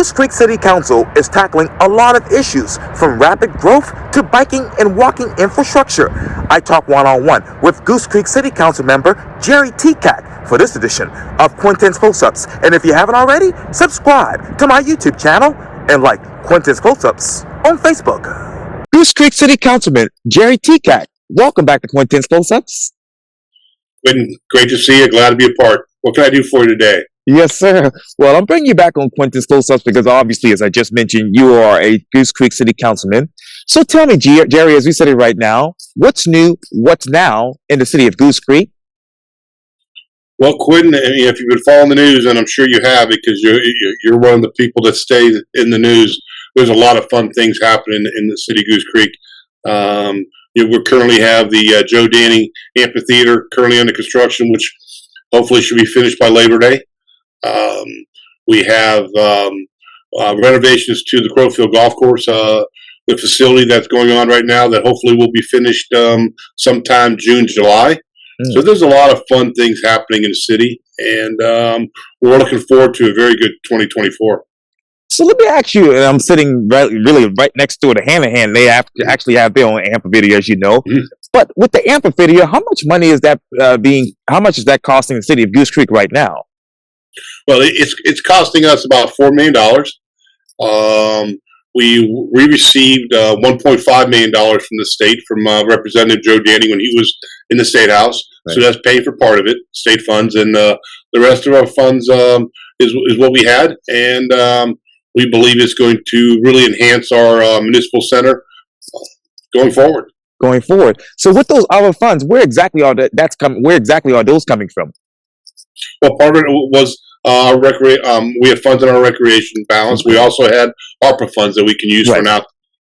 Goose Creek City Council is tackling a lot of issues, from rapid growth to biking and walking infrastructure. I talk one-on-one with Goose Creek City Council member Jerry Tekac for this edition of Quintin's Close-Ups. And if you haven't already, subscribe to my YouTube channel and like Quintin's Close-Ups on Facebook. Goose Creek City Councilman Jerry Tekac, welcome back to Quintin's Close-Ups. Quintin, great to see you. Glad to be a part. What can I do for you today? Yes, sir. Well, I'm bringing you back on Quintin's Close-Ups because obviously, as I just mentioned, you are a Goose Creek City Councilman. So tell me, Jerry, as we said it right now, what's new, what's now in the city of Goose Creek? Well, Quintin, if you've been following the news, and I'm sure you have because you're one of the people that stay in the news, there's a lot of fun things happening in the city of Goose Creek. We currently have the Joe Danny Amphitheater currently under construction, which hopefully should be finished by Labor Day. We have renovations to the Crowfield Golf Course, the facility that's going on right now that hopefully will be finished sometime June, July. So there's a lot of fun things happening in the city, and we're looking forward to a very good 2024. So let me ask you, and I'm sitting really right next to it, hand in hand. They actually have their own amphitheater, as you know. Mm-hmm. But with the amphitheater, how much money is that how much is that costing the city of Goose Creek right now? Well, it's costing us about $4 million. We received $1.5 million from the state from Representative Joe Danny when he was in the State House. Right. So that's paying for part of it, state funds, and the rest of our funds is what we had, and we believe it's going to really enhance our municipal center going forward. Going forward. So with those other funds, where exactly are those coming from? Well, part of it was we have funds in our recreation balance. We also had ARPA funds that we can use for an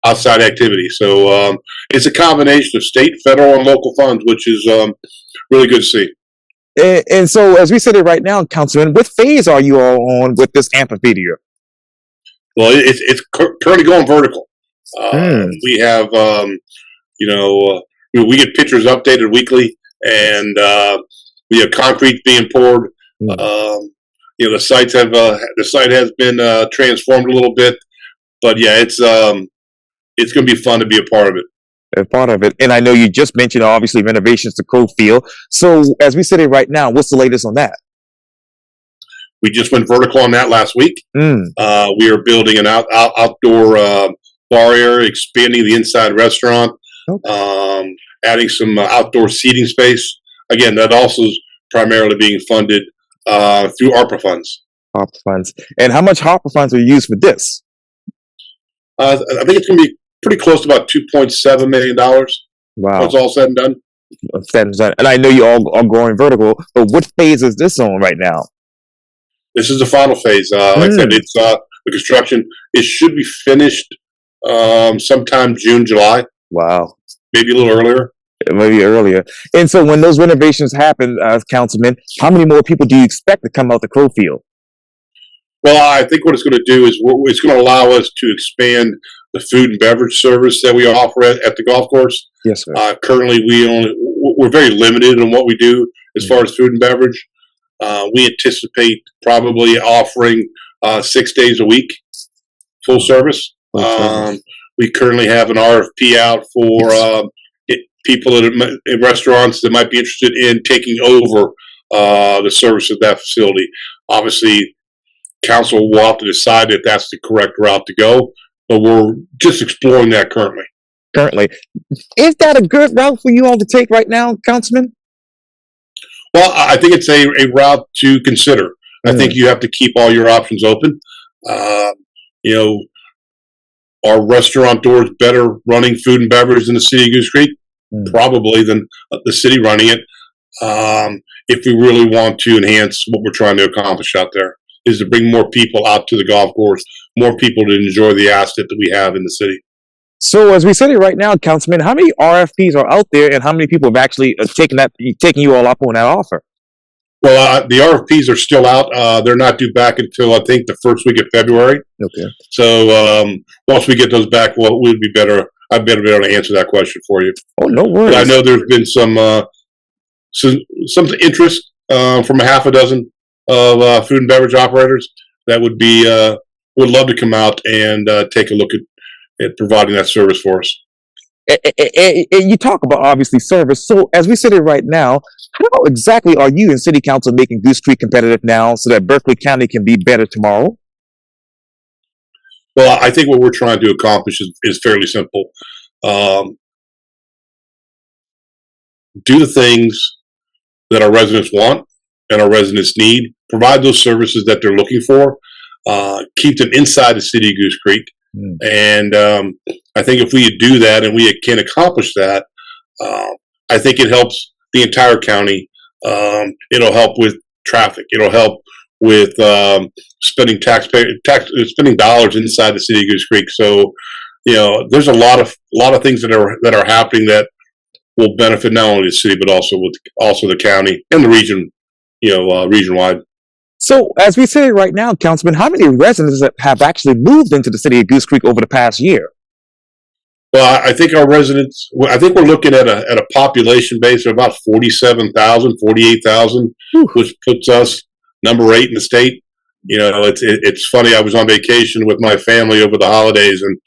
outside activity. So it's a combination of state, federal, and local funds, which is really good to see. And so, as we said it right now, Councilman, what phase are you all on with this amphitheater? Well, it's currently going vertical. We have, we get pictures updated weekly, and we have concrete being poured. The site has been transformed a little bit, but yeah, it's going to be fun to be a part of it. A part of it, and I know you just mentioned obviously renovations to Crowfield. So as we said it right now, what's the latest on that? We just went vertical on that last week. We are building an outdoor bar area, expanding the inside restaurant, adding some outdoor seating space. Again, that also is primarily being funded through ARPA funds. ARPA funds. And how much ARPA funds are used for this? I think it's going to be pretty close to about $2.7 million. Wow. It's all said and done. And I know you all are going vertical, but what phase is this on right now? This is the final phase. Like I said, it's the construction. It should be finished sometime June, July. Wow. Maybe a little earlier. Maybe earlier. And so when those renovations happen, Councilman, how many more people do you expect to come out to Crowfield? Well, I think what it's going to do is it's going to allow us to expand the food and beverage service that we offer at the golf course. Yes, sir. Currently, we're very limited in what we do as far as food and beverage. We anticipate probably offering 6 days a week, full service. We currently have an RFP out for people in restaurants that might be interested in taking over the service of that facility. Obviously, council will have to decide if that's the correct route to go, but we're just exploring that currently. Is that a good route for you all to take right now, Councilman? Well, I think it's a route to consider. I think you have to keep all your options open. Are restaurateurs better running food and beverage in the city of Goose Creek? Probably than the city running it. If we really want to enhance what we're trying to accomplish out there, is to bring more people out to the golf course, more people to enjoy the asset that we have in the city. So as we said it right now, Councilman, how many RFPs are out there and how many people have actually taken you all up on that offer? Well, the RFPs are still out. They're not due back until, I think, the first week of February. Okay. So once we get those back, we'd be better. I'd better be able to answer that question for you. Oh, no worries. But I know there's been some interest from a half a dozen of food and beverage operators that would be would love to come out and take a look at providing that service for us. You talk about obviously service. So as we sit here right now, how exactly are you in City Council making Goose Creek competitive now so that Berkeley County can be better tomorrow? Well, I think what we're trying to accomplish is fairly simple. Do the things that our residents want and our residents need, provide those services that they're looking for, keep them inside the city of Goose Creek. And I think if we do that and we can accomplish that, I think it helps the entire county. It'll help with traffic. It'll help with spending spending dollars inside the city of Goose Creek. So, there's a lot of things that are happening that will benefit not only the city but also the county and the region, region wide. So as we say right now, Councilman, how many residents have actually moved into the city of Goose Creek over the past year? Well, I think our residents, I think we're looking at a population base of about 47,000, 48,000, which puts us number 8 in the state. It's funny. I was on vacation with my family over the holidays, and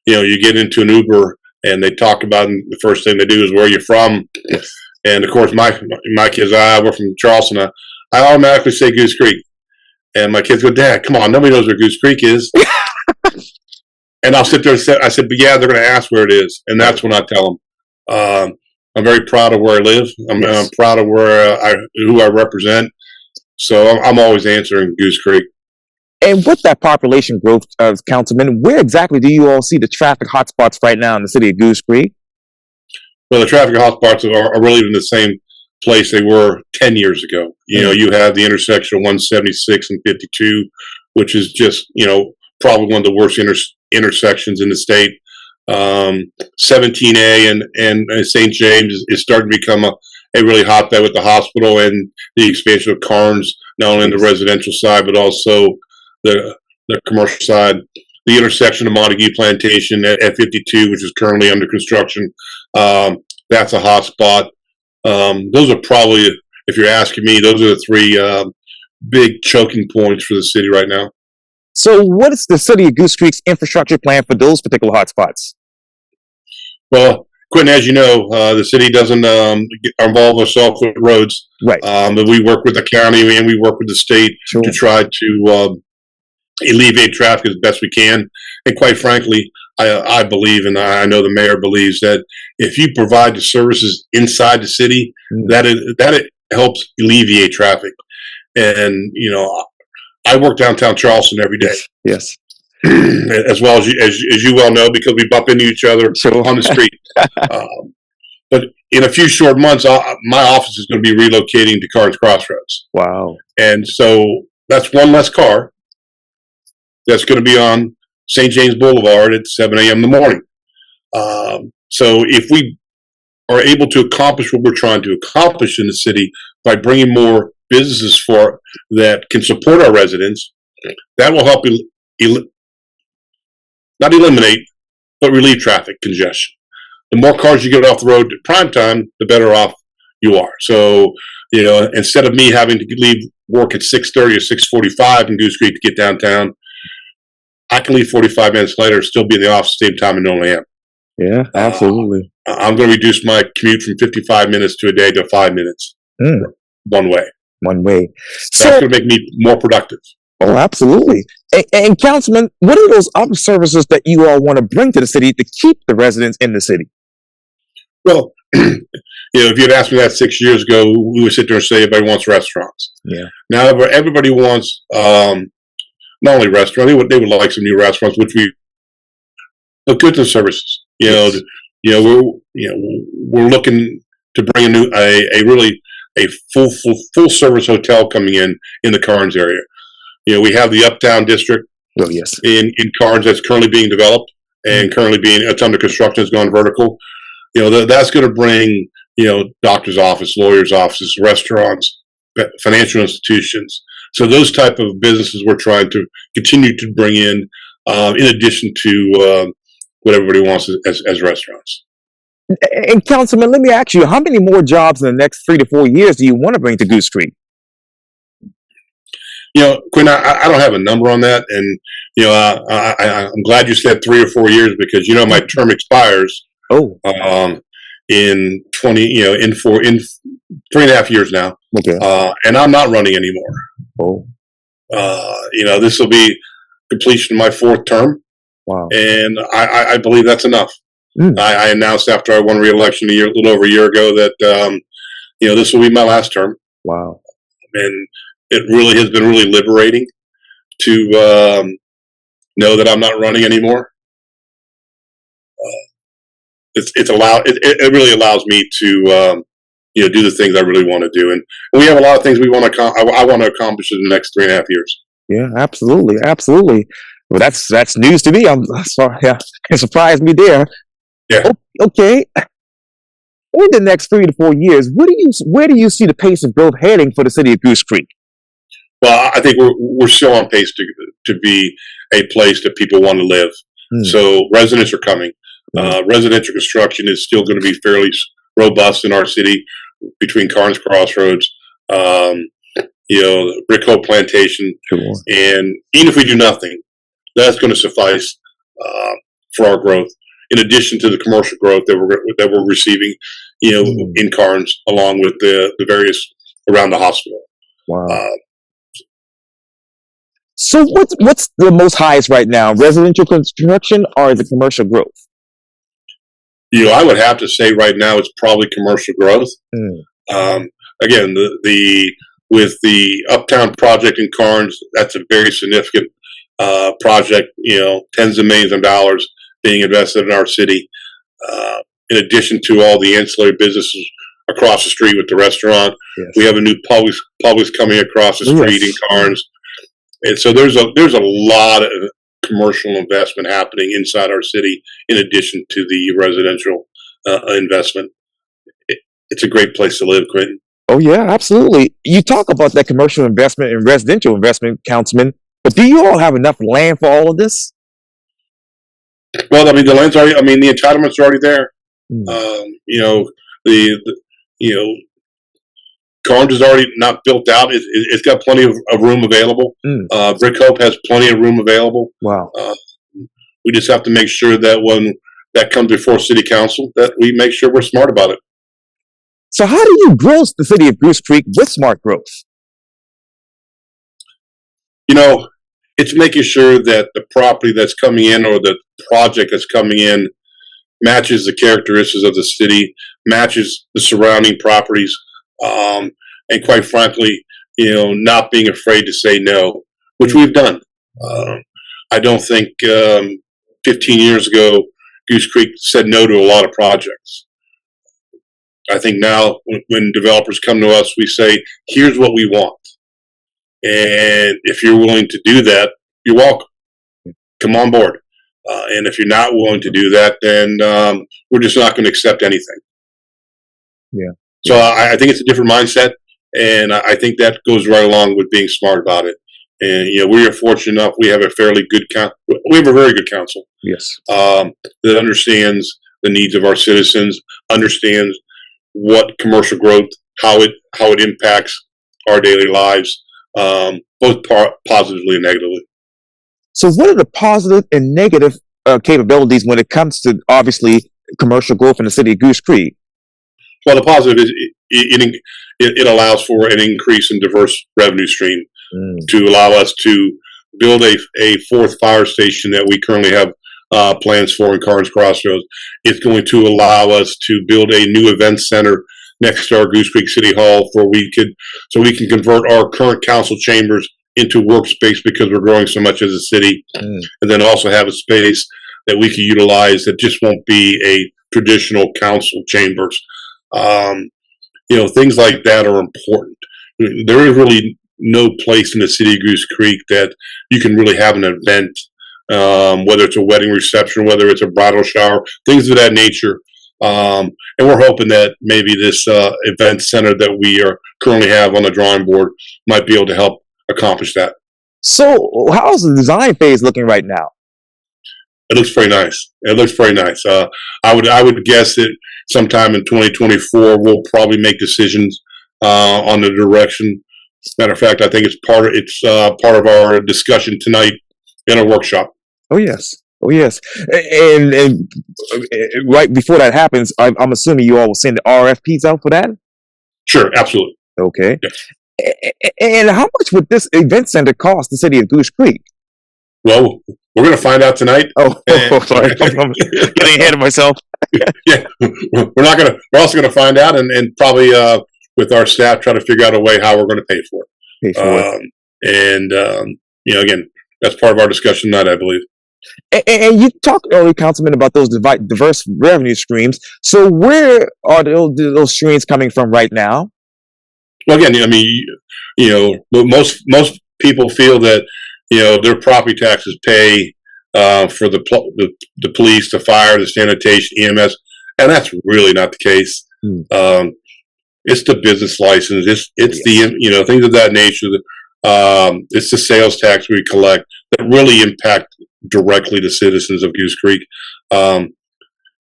you get into an Uber and they talk about, and the first thing they do is where you're from. And of course, my kids, we're from Charleston. I automatically say Goose Creek, and my kids go, "Dad, come on, nobody knows where Goose Creek is." And I'll sit there and say, "But yeah, they're going to ask where it is," and that's when I tell them. I'm very proud of where I live. I'm proud of who I represent. So I'm always answering Goose Creek. And with that population growth, Councilman, where exactly do you all see the traffic hotspots right now in the city of Goose Creek? Well, the traffic hotspots are really in the same place they were 10 years ago. You have the intersection of 176 and 52, which is just, probably one of the worst intersections in the state. 17A and St. James is starting to become a really hotbed with the hospital and the expansion of Carnes, not only on the residential side, but also the commercial side. The intersection of Montague Plantation at 52, which is currently under construction, that's a hot spot. Those are probably, if you're asking me, those are the 3 big choking points for the city right now. So what is the city of Goose Creek's infrastructure plan for those particular hotspots? Well, Quintin, as you know, the city doesn't involve itself with roads. Right. But we work with the county and we work with the state to try to alleviate traffic as best we can. And quite frankly, I believe, and I know the mayor believes, that if you provide the services inside the city, that it helps alleviate traffic. And I work downtown Charleston every day. Yes. As well as you well know, because we bump into each other on the street. But in a few short months, my office is going to be relocating to Carnes Crossroads. Wow. And so that's one less car that's going to be on St. James Boulevard at 7 a.m. in the morning. So if we are able to accomplish what we're trying to accomplish in the city by bringing more businesses that can support our residents, that will help not eliminate, but relieve traffic congestion. The more cars you get off the road at prime time, the better off you are. So, instead of me having to leave work at 6:30 or 6:45 in Goose Creek to get downtown, I can leave 45 minutes later and still be in the office at the same time I normally am. Yeah, absolutely. I'm going to reduce my commute from 55 minutes to a day to 5 minutes. One way. One way. So that's going to make me more productive. Oh, absolutely. And Councilman, what are those other services that you all want to bring to the city to keep the residents in the city? Well, if you had asked me that 6 years ago, we would sit there and say everybody wants restaurants. Yeah. Now everybody wants not only restaurants, they would like some new restaurants, but goods and services. Yes. We're looking to bring a full service hotel coming in the Carnes area. We have the Uptown District in Carnes that's currently being developed and it's under construction. It's gone vertical. That's going to bring doctors' office, lawyers' offices, restaurants, financial institutions. So those type of businesses we're trying to continue to bring in addition to what everybody wants as restaurants. And Councilman, let me ask you, how many more jobs in the next 3 to 4 years do you want to bring to Goose Creek? Quinn, I don't have a number on that. And, I'm glad you said 3 or 4 years because my term expires Oh, in 3.5 years now, okay. and I'm not running anymore. Oh, This will be completion of my 4th term, wow. and I believe that's enough. Mm, I announced after I won re-election a little over a year ago that this will be my last term, wow. and it really has been really liberating to know that I'm not running anymore. It really allows me to do the things I really want to do, and we have a lot of things we want to I want to accomplish in the next 3.5 years. Yeah, absolutely, absolutely. Well, that's news to me. Yeah, it surprised me there. Yeah. Okay. In the next 3 to 4 years, where do you see the pace of growth heading for the city of Goose Creek? Well, I think we're still on pace to be a place that people want to live. Mm, So residents are coming. mm, Residential construction is still going to be fairly robust in our city between Carnes Crossroads, Brick Hope Plantation, sure. and even if we do nothing, that's going to suffice for our growth. In addition to the commercial growth that we're receiving, Mm, in Carnes, along with the various around the hospital. wow. Uh, So what's the most highest right now? Residential construction or the commercial growth? I would have to say right now it's probably commercial growth. Mm, Again, the with the Uptown project in Carnes, that's a very significant project. Tens of millions of dollars being invested in our city. In addition to all the ancillary businesses across the street with the restaurant, yes. we have a new Publix coming across the street in Carnes, and so there's a lot of commercial investment happening inside our city in addition to the residential investment. It's a great place to live, Quintin. Oh yeah, absolutely. You talk about that commercial investment and residential investment, Councilman, but do you all have enough land for all of this? Well, I mean, the land's already. I mean, the entitlements are already there. Mm, The Carnes is already not built out. It's got plenty of room available. mm, Brick Hope has plenty of room available. wow. We just have to make sure that when that comes before City Council, that we make sure we're smart about it. So how do you grow the city of Goose Creek with smart growth? It's making sure that the property that's coming in or the project that's coming in matches the characteristics of the city, matches the surrounding properties, and quite frankly, not being afraid to say no, which we've done. I don't think 15 years ago Goose Creek said no to a lot of projects. I think now when developers come to us, we say, here's what we want. And if you're willing to do that, you're welcome. Come on board. And if you're not willing to do that, then we're just not going to accept anything. Yeah. So I think it's a different mindset, and I think that goes right along with being smart about it. And we are fortunate enough; we have a very good council. Yes. That understands the needs of our citizens, understands what commercial growth, how it impacts our daily lives, both positively and negatively. So what are the positive and negative capabilities when it comes to obviously commercial growth in the city of Goose Creek? Well, the positive is it allows for an increase in diverse revenue stream to allow us to build a 4th fire station that we currently have plans for in Carnes Crossroads. It's going to allow us to build a new event center next to our Goose Creek City Hall so we can convert our current council chambers into workspace because we're growing so much as a city, and then also have a space that we can utilize that just won't be a traditional council chambers. Things like that are important. There is really no place in the city of Goose Creek that you can really have an event, whether it's a wedding reception, whether it's a bridal shower, things of that nature. And we're hoping that maybe this event center that we are currently have on the drawing board might be able to help accomplish that. So how's the design phase looking right now? It looks very nice. I would guess that sometime in 2024 we'll probably make decisions on the direction. Matter of fact, I think it's part of our discussion tonight in a workshop. Oh yes. Oh yes. And right before that happens, I'm assuming you all will send the RFPs out for that. Sure, absolutely. Okay. Yeah. And how much would this event center cost the city of Goose Creek? Well, we're going to find out tonight. Oh, sorry, I'm getting ahead of myself. Yeah, we're also going to find out, and probably with our staff try to figure out a way how we're going to pay for it. Pay for it. Again, that's part of our discussion tonight, I believe. And you talked earlier, Councilman, about those diverse revenue streams. So where are those streams coming from right now? Well, again, I mean, most people feel that their property taxes pay for the police, the fire, the sanitation, EMS, and that's really not the case. It's the business license. It's the things of that nature. It's the sales tax we collect that really impact directly the citizens of Goose Creek.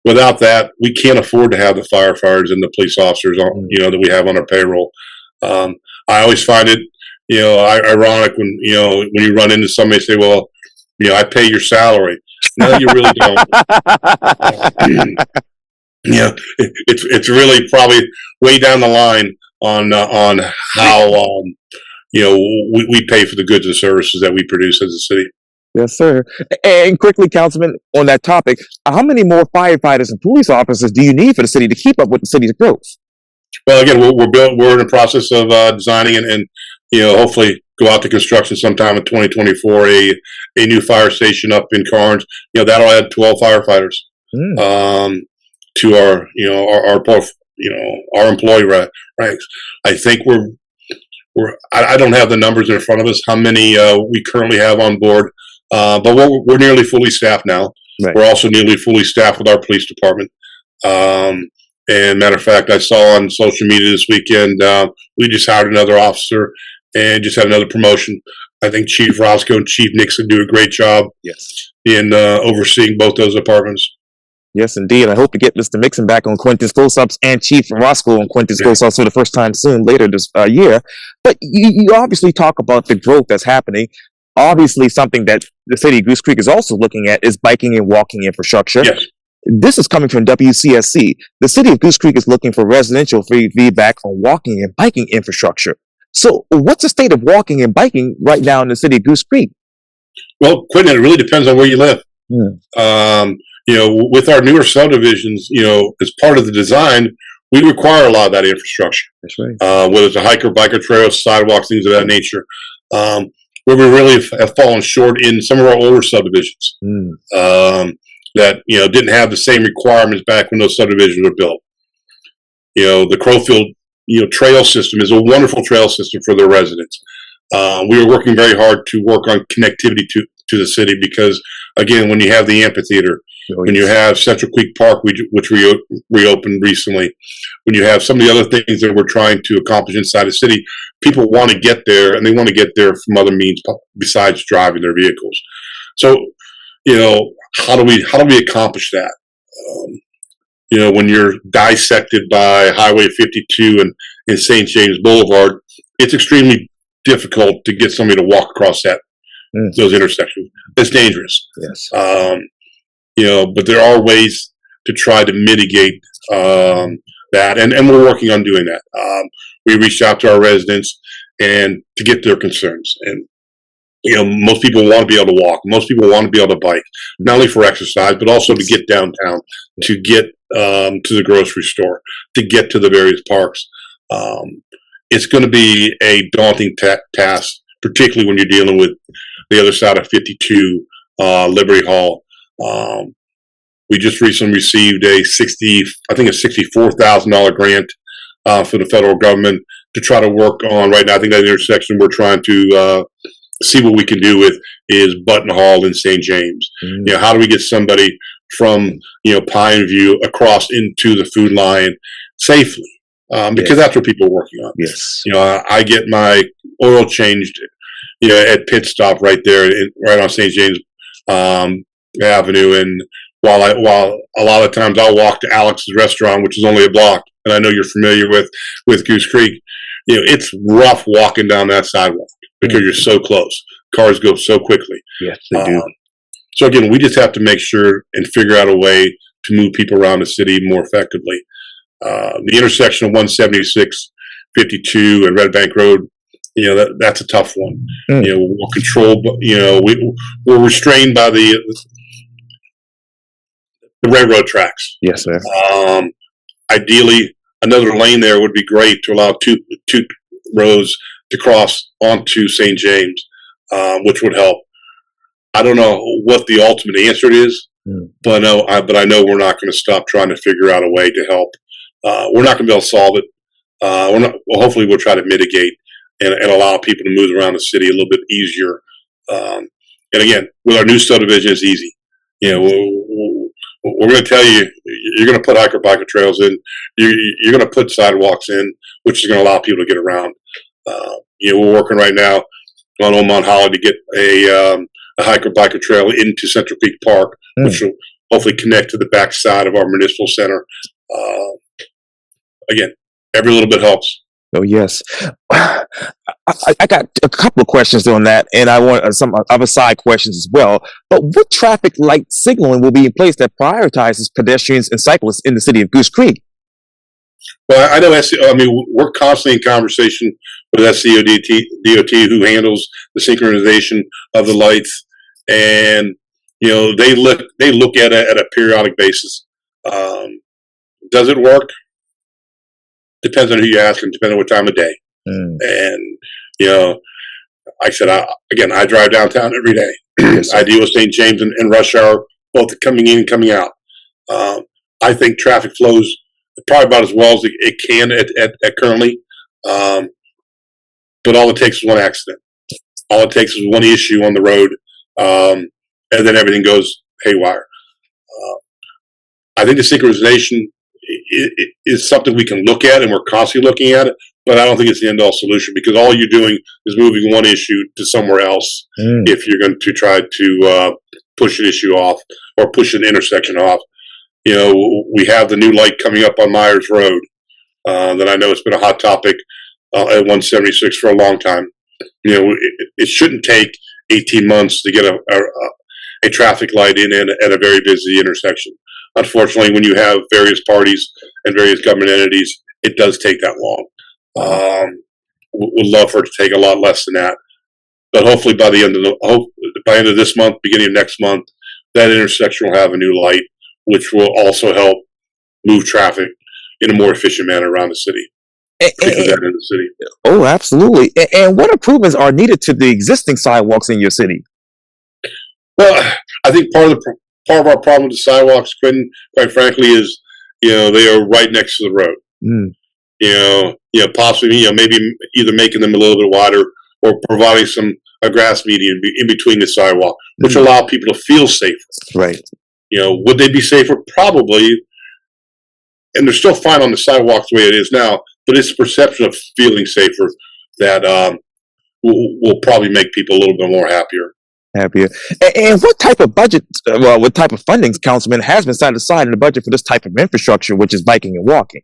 Without that, we can't afford to have the firefighters and the police officers that we have on our payroll. I always find it ironic when you run into somebody and say, well, I pay your salary. No, you really don't. It's really probably way down the line on how we pay for the goods and services that we produce as a city. Yes, sir. And quickly, Councilman, on that topic, how many more firefighters and police officers do you need for the city to keep up with the city's growth? Well, again, we're in the process of designing and hopefully go out to construction sometime in 2024. A new fire station up in Carnes. That'll add 12 firefighters to our employee ranks. I think I don't have the numbers in front of us how many we currently have on board, but we're nearly fully staffed now. Right. We're also nearly fully staffed with our police department. And matter of fact, I saw on social media this weekend, we just hired another officer and just had another promotion. I think Chief Roscoe and Chief Nixon do a great job in overseeing both those departments. Yes, indeed. I hope to get Mr. Nixon back on Quintin's close-ups and Chief Roscoe on Quintin's close-ups for the first time soon later this year. But you obviously talk about the growth that's happening. Obviously, something that the city of Goose Creek is also looking at is biking and walking infrastructure. Yes. This is coming from WCSC. The city of Goose Creek is looking for residential feedback on walking and biking infrastructure. So what's the state of walking and biking right now in the city of Goose Creek? Well, Quintin, it really depends on where you live. With our newer subdivisions, as part of the design, we require a lot of that infrastructure. That's right. Whether it's a hiker, biker trails, sidewalks, things of that nature. Where we really have fallen short in some of our older subdivisions. That didn't have the same requirements back when those subdivisions were built. The Crowfield trail system is a wonderful trail system for their residents. We were working very hard to work on connectivity to the city because, again, when you have the amphitheater, when you have Central Creek Park, which we reopened recently, when you have some of the other things that we're trying to accomplish inside the city, people want to get there, and they want to get there from other means besides driving their vehicles. So, how do we accomplish that? When you're dissected by Highway 52 and St. James Boulevard, it's extremely difficult to get somebody to walk across those intersections. It's dangerous. Yes. But there are ways to try to mitigate that, and we're working on doing that. We reached out to our residents and to get their concerns, and most people want to be able to walk. Most people want to be able to bike, not only for exercise, but also to get downtown, to get to the grocery store, to get to the various parks. It's going to be a daunting task, particularly when you're dealing with the other side of 52, Liberty Hall. We just recently received a $64,000 grant for the federal government to try to work on. Right now, I think that intersection we're trying to see what we can do with is Button Hall and St. James. How do we get somebody from Pine View across into the Food Lion safely? Because that's what people are working on. Yes. I get my oil changed, at pit stop right there, right on St. James Avenue, and while a lot of times I'll walk to Alex's restaurant, which is only a block, and I know you're familiar with Goose Creek. It's rough walking down that sidewalk because you're so close. cars go so quickly. Yes, they do. So again, we just have to make sure and figure out a way to move people around the city more effectively. The intersection of 176, 52, and Red Bank Road, that's a tough one. We're controlled. We're restrained by the railroad tracks. Yes, sir. Ideally, another lane there would be great to allow two rows to cross onto St. James, which would help. I don't know what the ultimate answer is, but I know we're not going to stop trying to figure out a way to help. We're not going to be able to solve it. Hopefully, we'll try to mitigate and allow people to move around the city a little bit easier. And again, with our new subdivision, it's easy. We're going to tell you, you're going to put biker trails in. You're going to put sidewalks in, which is going to allow people to get around. We're working right now on Old Mount Holly to get a biker trail into Central Peak Park, which will hopefully connect to the backside of our municipal center. Again, every little bit helps. Oh, yes. I got a couple of questions on that, and I want some other side questions as well. But what traffic light signaling will be in place that prioritizes pedestrians and cyclists in the city of Goose Creek? Well, I know we're constantly in conversation with SCODOT, who handles the synchronization of the lights, and they look at it at a periodic basis. Does it work? Depends on who you ask and depends on what time of day. And like I said, I drive downtown every day. Yes, I deal with St. James and rush hour, both coming in and coming out. I think traffic flows probably about as well as it can at currently. But all it takes is one accident. All it takes is one issue on the road, and then everything goes haywire. I think the synchronization is something we can look at, and we're constantly looking at it, but I don't think it's the end-all solution, because all you're doing is moving one issue to somewhere else if you're going to try to push an issue off or push an intersection off. We have the new light coming up on Myers Road that I know it's been a hot topic at 176 for a long time. It shouldn't take 18 months to get a traffic light in at a very busy intersection. Unfortunately, when you have various parties and various government entities, it does take that long. Would love for it to take a lot less than that, but hopefully by the end of this month, beginning of next month, that intersection will have a new light, which will also help move traffic in a more efficient manner around the city. Oh, absolutely. And what improvements are needed to the existing sidewalks in your city? Well, I think part of our problem with the sidewalks, Quintin, quite frankly, is they are right next to the road. Possibly maybe either making them a little bit wider or providing a grass median in between the sidewalk, which allow people to feel safer. Right. Would they be safer? Probably. And they're still fine on the sidewalks the way it is now, but it's the perception of feeling safer that will probably make people a little bit more happier. And what type of budget, what type of funding, Councilman, has been set aside in the budget for this type of infrastructure, which is biking and walking?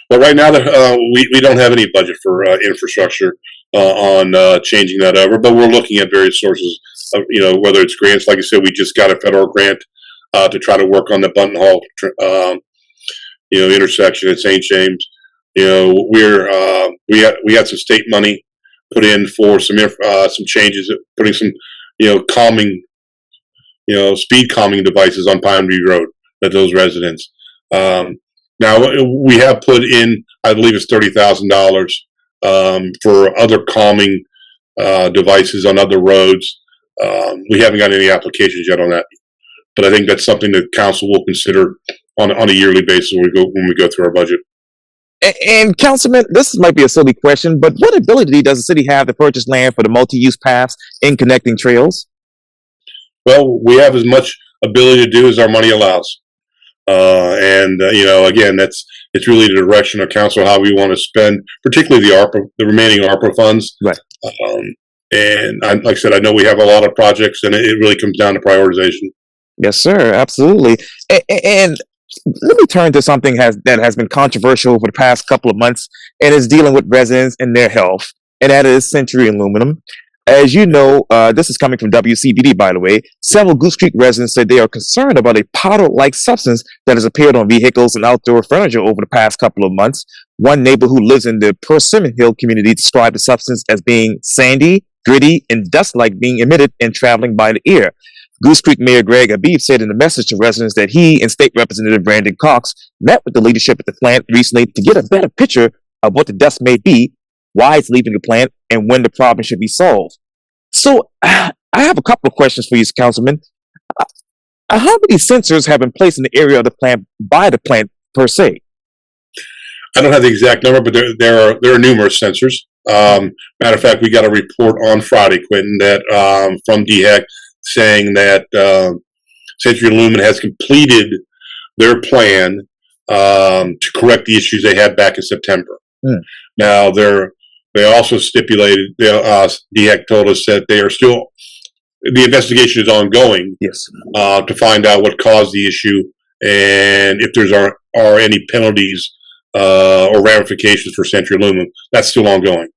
Well, right now, we don't have any budget for infrastructure on changing that over, but we're looking at various sources of, whether it's grants. Like I said, we just got a federal grant to try to work on the Bunton Hall, intersection at St. James. We had some state money put in for some changes, putting some calming, speed calming devices on Pine View Road at those residents. Now we have put in, I believe it's $30,000 for other calming devices on other roads. We haven't got any applications yet on that, but I think that's something that council will consider on a yearly basis when we go through our budget. And Councilman, this might be a silly question, but what ability does the city have to purchase land for the multi-use paths in connecting trails? Well, we have as much ability to do as our money allows. Again, it's really the direction of council, how we want to spend, particularly the remaining ARPA funds. Right. Like I said, I know we have a lot of projects, and it really comes down to prioritization. Yes, sir. Absolutely. And let me turn to something that has been controversial over the past couple of months, and is dealing with residents and their health, and that is Century Aluminum. as you know, this is coming from WCBD, by the way. Several Goose Creek residents said they are concerned about a powder-like substance that has appeared on vehicles and outdoor furniture over the past couple of months. One neighbor who lives in the Persimmon Hill community described the substance as being sandy, gritty, and dust-like being emitted and traveling by the ear. Goose Creek Mayor Greg Abib said in a message to residents that he and State Representative Brandon Cox met with the leadership at the plant recently to get a better picture of what the dust may be, why it's leaving the plant, and when the problem should be solved. So, I have a couple of questions for you, Councilman. How many sensors have been placed in the area of the plant by the plant per se? I don't have the exact number, but there are numerous sensors. Matter of fact, we got a report on Friday, Quintin, that from DHEC saying that Century Aluminum has completed their plan to correct the issues they had back in September. Now, they also stipulated, DHEC told us that they are still, the investigation is ongoing. Yes. To find out what caused the issue and if there's are any penalties or ramifications for Century Aluminum. That's still ongoing.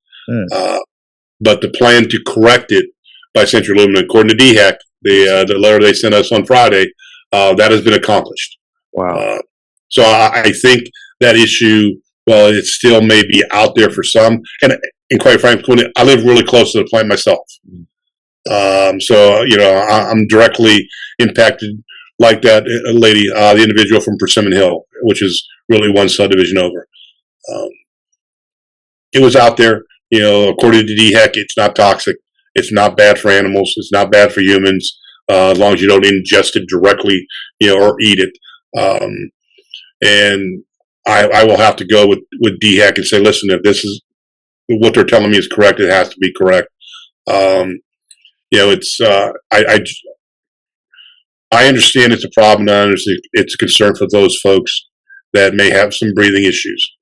But the plan to correct it by Century Aluminum, according to DHEC, the letter they sent us on Friday, that has been accomplished. Wow. So I think that issue, well, it still may be out there for some. And quite frankly, I live really close to the plant myself. So, you know, I'm directly impacted like that lady, the individual from Persimmon Hill, which is really one subdivision over. It was out there, you know, according to DHEC, it's not toxic. It's not bad for animals. It's not bad for humans, as long as you don't ingest it directly, you know, or eat it. And I will have to go with DHEC and say, listen, if this is what they're telling me is correct, it has to be correct. You know, it's I understand it's a problem. I understand it's a concern for those folks that may have some breathing issues.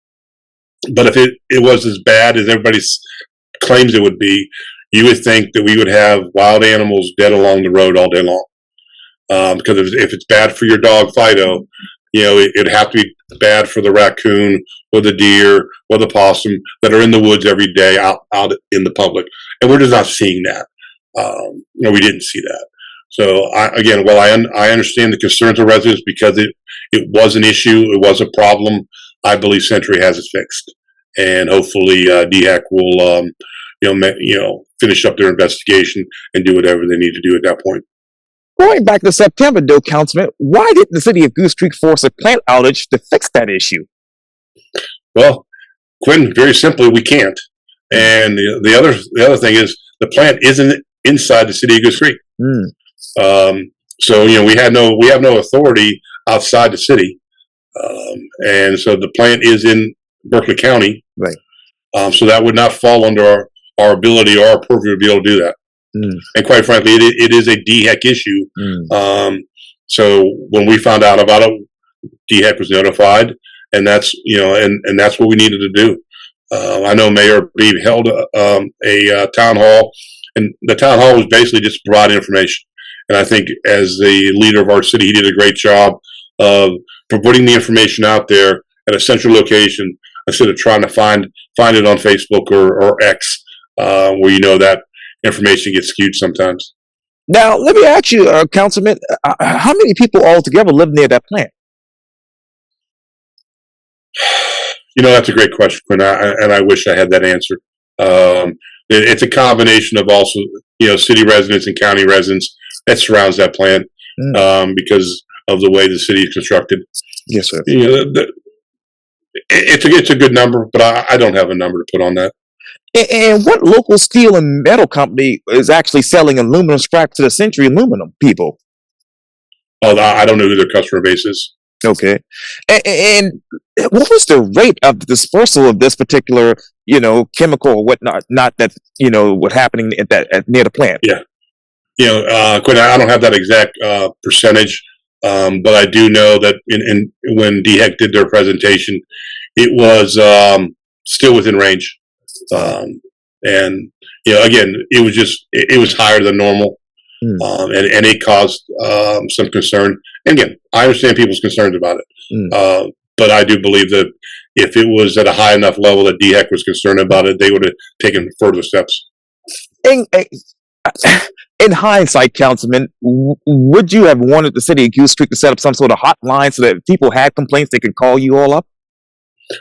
But if it was as bad as everybody claims it would be, you would think that we would have wild animals dead along the road all day long. Because if it's bad for your dog Fido, you know, it'd have to be bad for the raccoon or the deer or the possum that are in the woods every day out in the public. And we're just not seeing that. No, we didn't see that. So I understand the concerns of residents because it was an issue. It was a problem. I believe Century has it fixed, and hopefully DHEC will, finish up their investigation and do whatever they need to do at that point. Going back to September, though, Councilman, why didn't the city of Goose Creek force a plant outage to fix that issue? Well, Quinn, very simply, we can't. And the other thing is the plant isn't inside the city of Goose Creek. So we have no authority outside the city, and so the plant is in Berkeley County, right? So that would not fall under our ability or our purview to be able to do that. And quite frankly, it is a DHEC issue. So when we found out about it, DHEC was notified, and that's and that's what we needed to do. I know Mayor Beebe held a town hall, and the town hall was basically just to provide information. And I think as the leader of our city, he did a great job of putting the information out there at a central location instead of trying to find it on Facebook or X, where that information gets skewed sometimes. Now, let me ask you, Councilman, how many people altogether live near that plant? That's a great question, Quinn, and I wish I had that answer. It's a combination of also, city residents and county residents that surrounds that plant because of the way the city is constructed. Yes, sir. It's a good number, but I don't have a number to put on that. And what local steel and metal company is actually selling aluminum scrap to the Century Aluminum people? Oh, I don't know who their customer base is. Okay. And what was the rate of the dispersal of this particular, chemical or whatnot, not that, what happening near the plant? Yeah. Quinn, I don't have that exact percentage, but I do know that when DHEC did their presentation, it was still within range. And again, it was higher than normal, and it caused some concern. And again, I understand people's concerns about it, but I do believe that if it was at a high enough level that DHEC was concerned about it, they would have taken further steps. In, in hindsight, Councilman, would you have wanted the city of Goose Creek to set up some sort of hotline so that if people had complaints, they could call you all up?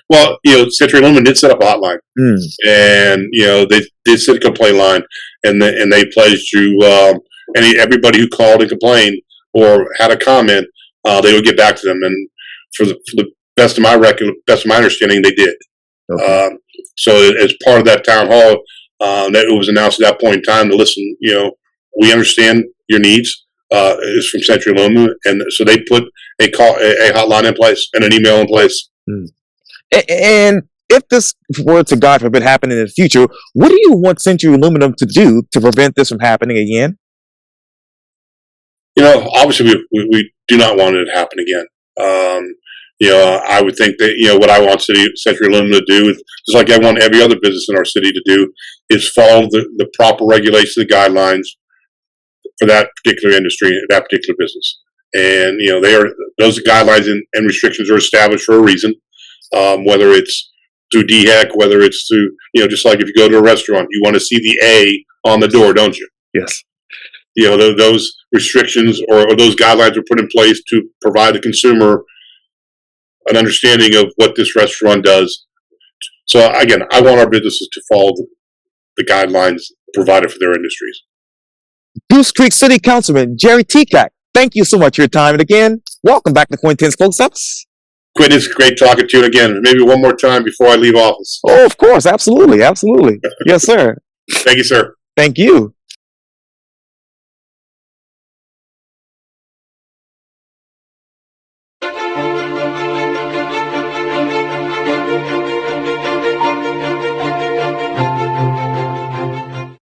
Well, Century Aluminum did set up a hotline, and they did set a complaint line, and they pledged to everybody who called and complained or had a comment, they would get back to them. And for the best of my understanding, they did. Okay. So as part of that town hall, that it was announced at that point in time to listen. We understand your needs. Is from Century Aluminum, and so they put a hotline in place and an email in place. And if this were to, God forbid, happen in the future, what do you want Century Aluminum to do to prevent this from happening again? Obviously, we do not want it to happen again. I would think that, what I want Century Aluminum to do, is just like I want every other business in our city to do, is follow the proper regulations, the guidelines for that particular industry, that particular business. And, those guidelines and restrictions are established for a reason. Whether it's through DHEC, whether it's through, just like if you go to a restaurant, you want to see the A on the door, don't you? Yes. Those restrictions or those guidelines were put in place to provide the consumer an understanding of what this restaurant does. So again, I want our businesses to follow the guidelines provided for their industries. Goose Creek City Councilman Jerry Tekac, thank you so much for your time. And again, welcome back to Quintin's Close-Ups. Quintin, it's great talking to you again. Maybe one more time before I leave office. Oh, of course. Absolutely. Absolutely. Yes, sir. Thank you, sir. Thank you.